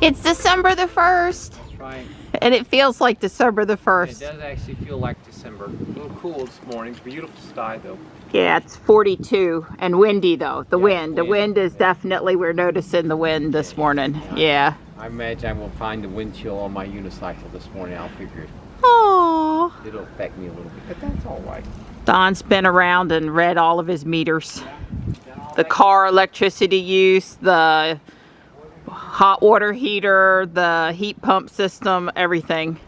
It's December the 1st. That's right. And it feels like December the 1st. It does actually feel like December. A little cool this morning. Beautiful sky though. Yeah, it's 42 and windy though. The Yeah, wind. The wind is definitely, we're noticing the wind this morning. Yeah. I imagine I will find the wind chill on my unicycle this morning. I'll figure it. Aww. It'll affect me a little bit, but that's all right. Don's been around and read all of his meters. The car electricity use, the hot water heater, the heat pump system, everything.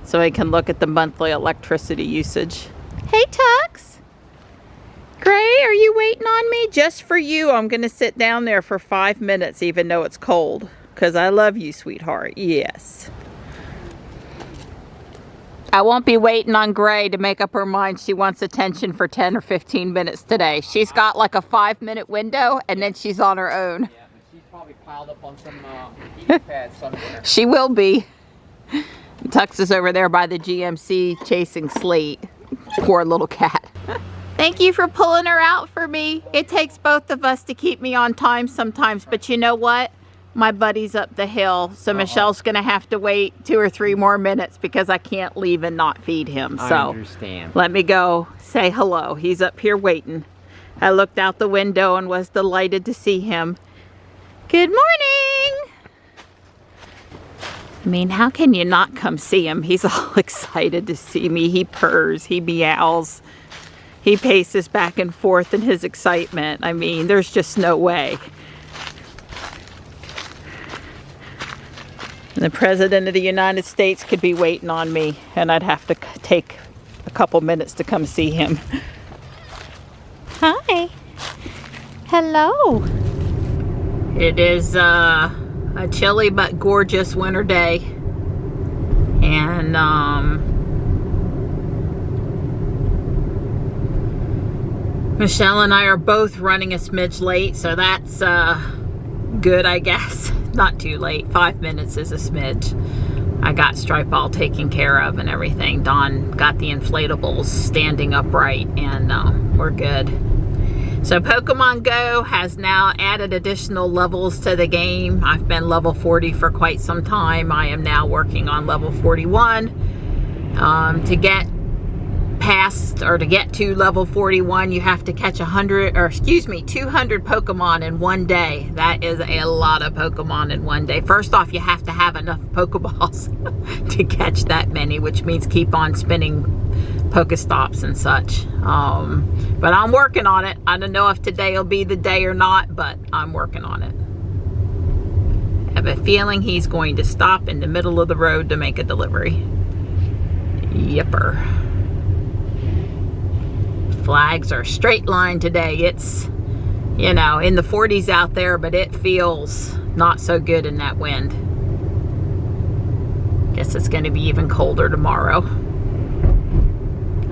So he can look at the monthly electricity usage. Hey Tux! Gray, are you waiting on me? Just for you, I'm gonna sit down there for 5 minutes even though it's cold. Because I love you, sweetheart. Yes. I won't be waiting on Gray to make up her mind she wants attention for 10 or 15 minutes today. She's got like a 5-minute window and then she's on her own. Yeah, but she's probably piled up on some heating pads somewhere. She will be. Tux is over there by the GMC chasing Slate. Poor little cat. Thank you for pulling her out for me. It takes both of us to keep me on time sometimes, but you know what? My buddy's up the hill, so Michelle's gonna have to wait 2 or 3 more minutes because I can't leave and not feed him. So I understand. Let me go say hello. He's up here waiting. I looked out the window and was delighted to see him. Good morning. I mean, how can you not come see him? He's all excited to see me. He purrs, he meows, he paces back and forth in his excitement. I mean, there's just no way. The President of the United States could be waiting on me and I'd have to take a couple minutes to come see him. Hi. Hello. It is a chilly but gorgeous winter day. And Michelle and I are both running a smidge late, so that's good, I guess. Not too late. 5 minutes is a smidge. I got stripe all taken care of and everything. Dawn got the inflatables standing upright and we're good. So Pokemon Go has now added additional levels to the game. I've been level 40 for quite some time. I am now working on level 41. To get past or to get to level 41, you have to catch 200 Pokemon in one day. That is a lot of Pokemon in one day. First off, you have to have enough Pokeballs to catch that many, which means keep on spinning Pokestops and such. But I'm working on it. I don't know if today will be the day or not, but I'm working on it. I have a feeling he's going to stop in the middle of the road to make a delivery. Yipper. Flags are straight line today. It's, you know, in the 40s out there, but it feels not so good in that wind. Guess it's going to be even colder tomorrow.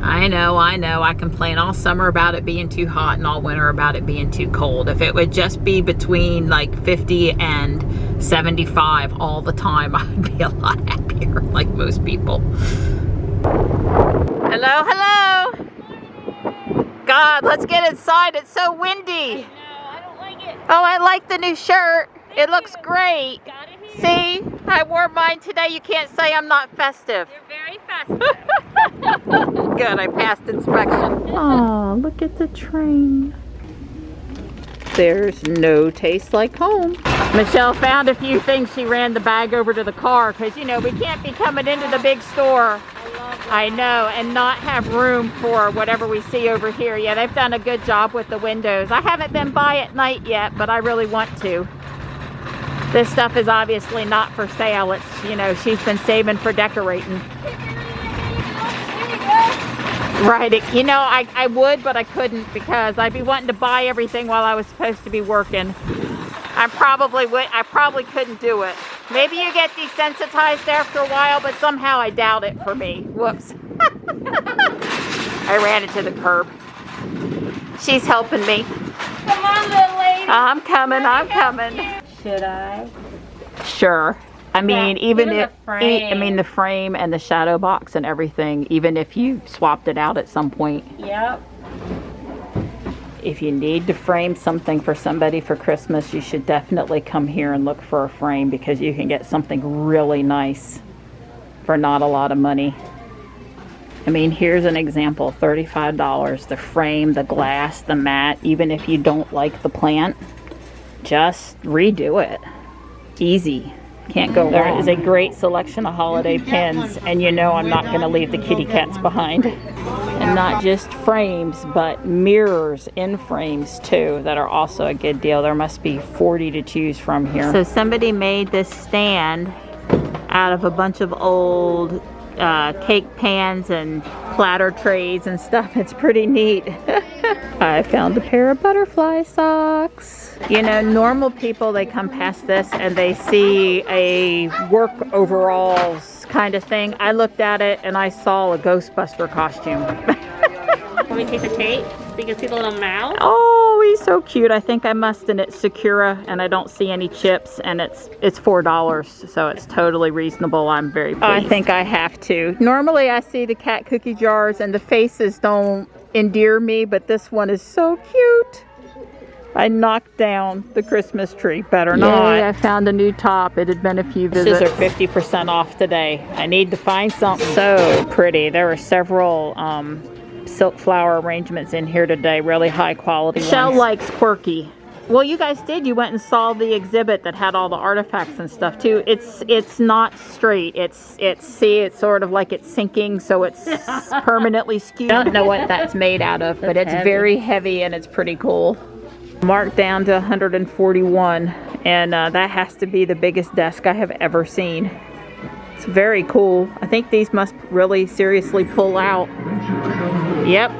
I know. I complain all summer about it being too hot and all winter about it being too cold. If it would just be between like 50 and 75 all the time, I'd be a lot happier, like most people. Hello, hello. God, let's get inside. It's so windy. I know, I don't like it. Oh, I like the new shirt. It looks you. great. Got it here. See, I wore mine today. You can't say I'm not festive. You're very festive. Good, I passed inspection. Oh, look at the train. There's no taste like home. Michelle found a few things. She ran the bag over to the car because, you know, we can't be coming into the big store. I know, and not have room for whatever we see over here. Yeah, they've done a good job with the windows. I haven't been by at night yet, but I really want to. This stuff is obviously not for sale. It's, you know, she's been saving for decorating. Right, you know, I would, but I couldn't because I'd be wanting to buy everything while I was supposed to be working. I probably couldn't do it. Maybe you get desensitized after a while, but somehow I doubt it for me. Whoops. I ran into the curb. She's helping me. Come on, little lady. I'm coming. Should I? Sure. I mean, even if the frame and the shadow box and everything, even if you swapped it out at some point. Yep. if you need to frame something for somebody for Christmas, you should definitely come here and look for a frame, because you can get something really nice for not a lot of money. I mean, here's an example, $35. The frame, the glass, the mat, even if you don't like the plant, just redo it. Easy. Can't go wrong. There is a great selection of holiday pins, and you know I'm not going to leave the kitty cats behind. And not just frames, but mirrors in frames too, that are also a good deal. There must be 40 to choose from here. So somebody made this stand out of a bunch of old cake pans and platter trays and stuff. It's pretty neat. I found a pair of butterfly socks. You know, normal people, they come past this and they see a work overalls kind of thing. I looked at it and I saw a Ghostbuster costume. Let me take the tape so you can see the little mouse. Oh, he's so cute. I think I must, and it's Sakura, and I don't see any chips, and it's $4, so it's totally reasonable. I'm very pleased. I think I have to. Normally I see the cat cookie jars and the faces don't endear me, but this one is so cute. I knocked down the Christmas tree. Better not. Yay, I found a new top. It had been a few visits. These are 50% off today. I need to find something so pretty. There were several silk flower arrangements in here today. Really high quality ones. Michelle likes quirky. Well, you guys did. You went and saw the exhibit that had all the artifacts and stuff too. It's not straight. It's sort of like it's sinking, so it's permanently skewed. I don't know what that's made out of, but it's very heavy and it's pretty cool. Marked down to 141, and that has to be the biggest desk I have ever seen. It's very cool. I think these must really seriously pull out. Yep.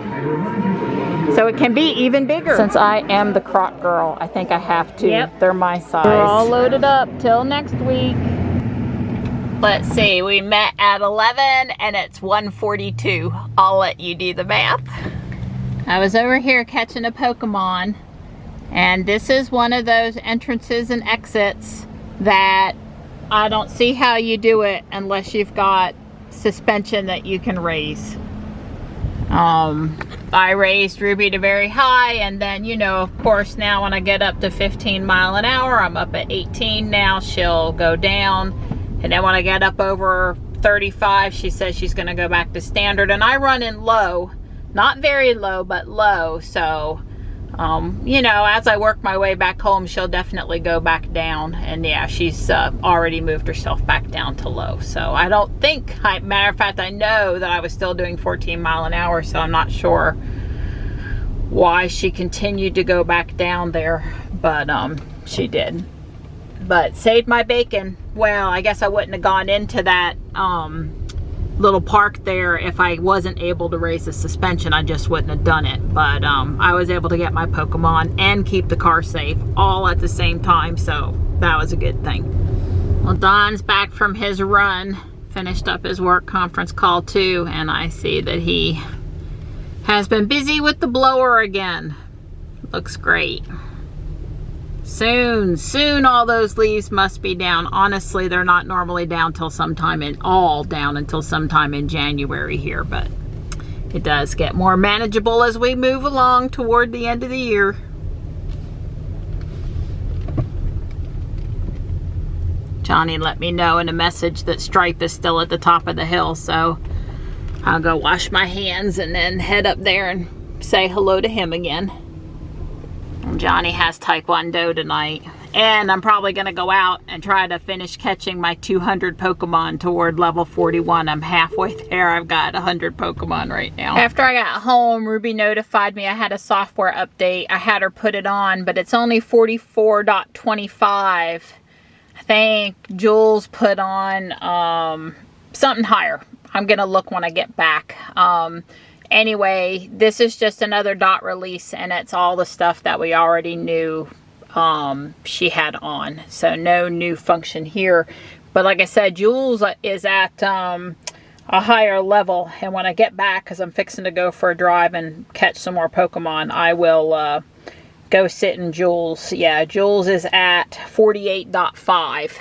So it can be even bigger. Since I am the croc girl, I think I have to. Yep. They're my size. We're all loaded up till next week. Let's see, we met at 11 and it's 1:42. I'll let you do the math. I was over here catching a Pokemon, and this is one of those entrances and exits that I don't see how you do it unless you've got suspension that you can raise. I raised Ruby to very high, and then, you know, of course, now when I get up to 15 miles an hour, I'm up at 18 now, she'll go down. And then when I get up over 35, she says she's going to go back to standard. And I run in low, not very low, but low. So, you know, as I work my way back home, she'll definitely go back down. And yeah, she's already moved herself back down to low. So I don't think, matter of fact, I know that I was still doing 14 miles an hour. So I'm not sure why she continued to go back down there. But she did. But saved my bacon. Well, I guess I wouldn't have gone into that little park there if I wasn't able to raise the suspension. I just wouldn't have done it. But I was able to get my Pokemon and keep the car safe all at the same time, so that was a good thing. Well, Don's back from his run, finished up his work conference call too, and I see that he has been busy with the blower again. Looks great. Soon all those leaves must be down. Honestly, they're not normally down till sometime until sometime in January here, but it does get more manageable as we move along toward the end of the year. Johnny let me know in a message that Stripe is still at the top of the hill, so I'll go wash my hands and then head up there and say hello to him again. Johnny has Taekwondo tonight, and I'm probably going to go out and try to finish catching my 200 Pokemon toward level 41. I'm halfway there. I've got 100 Pokemon right now. After I got home, Ruby notified me I had a software update. I had her put it on, but it's only 44.25. I think Jules put on something higher. I'm going to look when I get back. Anyway, this is just another dot release, and it's all the stuff that we already knew she had on. So no new function here. But like I said, Jules is at a higher level. And when I get back, because I'm fixing to go for a drive and catch some more Pokemon, I will go sit in Jules. Yeah, Jules is at 48.5.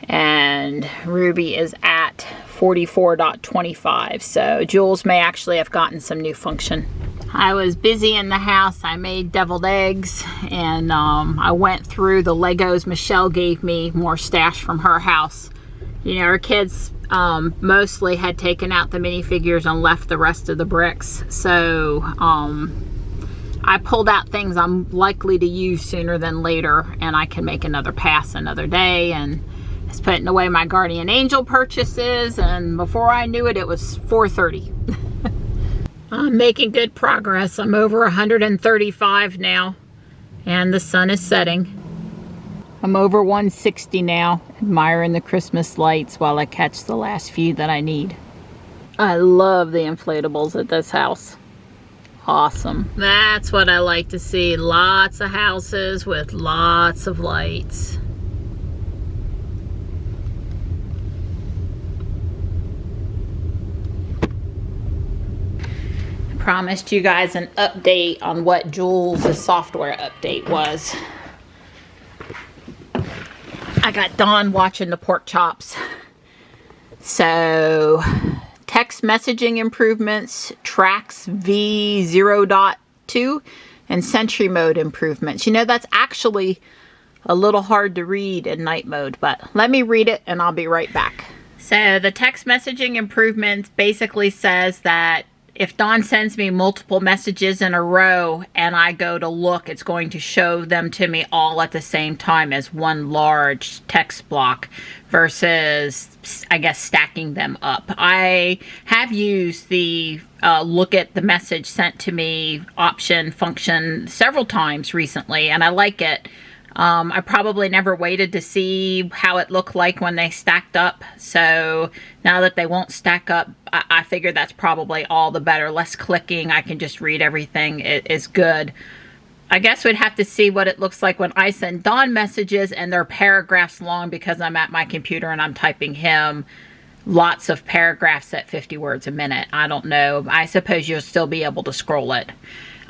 And Ruby is at 44.25. So Jules may actually have gotten some new function. I was busy in the house. I made deviled eggs, and I went through the Legos Michelle gave me, more stash from her house. You know, her kids mostly had taken out the minifigures and left the rest of the bricks. So I pulled out things I'm likely to use sooner than later, and I can make another pass another day. And I was putting away my Guardian Angel purchases, and before I knew it, it was 4:30. I'm making good progress. I'm over 135 now, and the sun is setting. I'm over 160 now, admiring the Christmas lights while I catch the last few that I need. I love the inflatables at this house. Awesome. That's what I like to see. Lots of houses with lots of lights. Promised you guys an update on what Jules' software update was. I got Dawn watching the pork chops. So, text messaging improvements, tracks V0.2, and Sentry mode improvements. You know, that's actually a little hard to read in night mode, but let me read it and I'll be right back. So, the text messaging improvements basically says that if Dawn sends me multiple messages in a row and I go to look, it's going to show them to me all at the same time as one large text block versus, I guess, stacking them up. I have used the look at the message sent to me option function several times recently, and I like it. I probably never waited to see how it looked like when they stacked up. So now that they won't stack up, I figure that's probably all the better. Less clicking, I can just read everything. It is good. I guess we'd have to see what it looks like when I send Dawn messages and they're paragraphs long because I'm at my computer and I'm typing him lots of paragraphs at 50 words a minute. I don't know. I suppose you'll still be able to scroll it.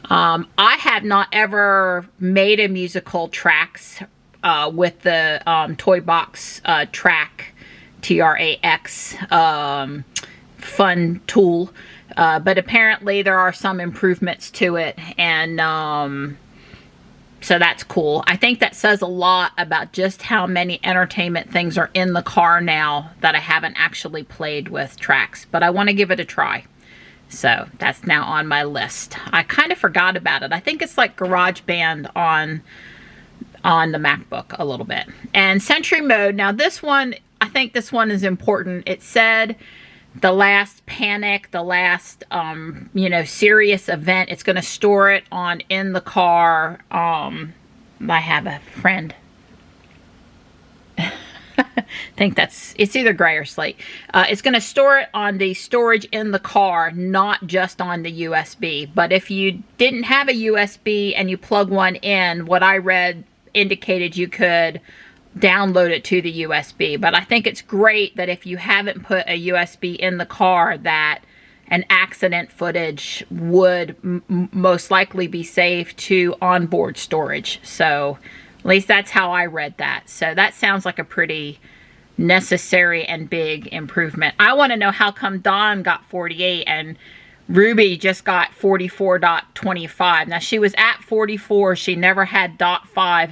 I have not ever made a musical tracks with the Toy Box track, TRAX fun tool, but apparently there are some improvements to it, and so that's cool. I think that says a lot about just how many entertainment things are in the car now that I haven't actually played with tracks, but I want to give it a try. So that's now on my list. I kind of forgot about it. I think it's like GarageBand on the MacBook a little bit. And Sentry mode, now this one, I think this one is important. It said the last panic, the last, you know, serious event, it's going to store it on in the car. I have a friend. I think it's either gray or slate. It's going to store it on the storage in the car, not just on the USB. But if you didn't have a USB and you plug one in, what I read indicated you could download it to the USB. But I think it's great that if you haven't put a USB in the car, that an accident footage would most likely be saved to onboard storage. So at least that's how I read that. So that sounds like a pretty necessary and big improvement. I want to know how come Dawn got 48 and Ruby just got 44.25. Now she was at 44. She never had .5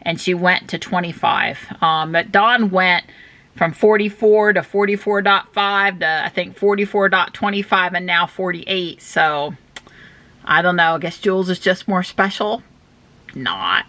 and she went to 25. But Dawn went from 44 to 44.5 to I think 44.25 and now 48. So I don't know. I guess Jules is just more special. Not.